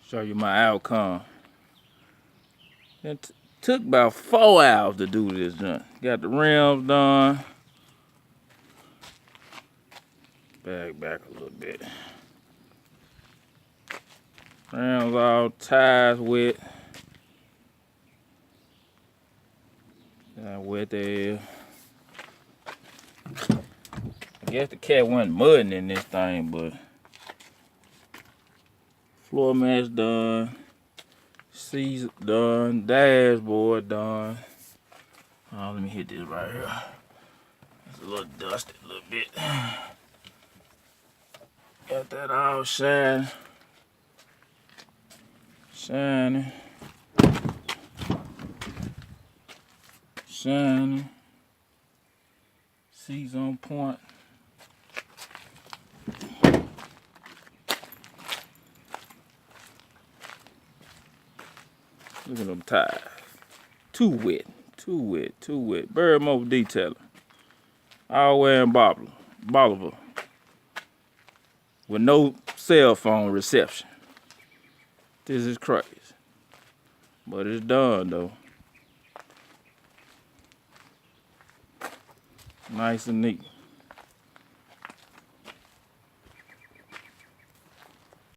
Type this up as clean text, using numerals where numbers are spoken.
Show you my outcome. It took about 4 hours to do this junk. Got the rims done. Back a little bit. Rims all tires wet. Wet there. I guess the cat wasn't mudding in this thing, but floor mats done. Seats done. Dashboard done. Oh, let me hit this right here. It's a little dusty a little bit. Got that all shining. Shining. Shining. Seats on point. Look at them tires. Too wet. Very much detailing. All the way in Bolivar. With no cell phone reception. This is crazy. But it's done though. Nice and neat.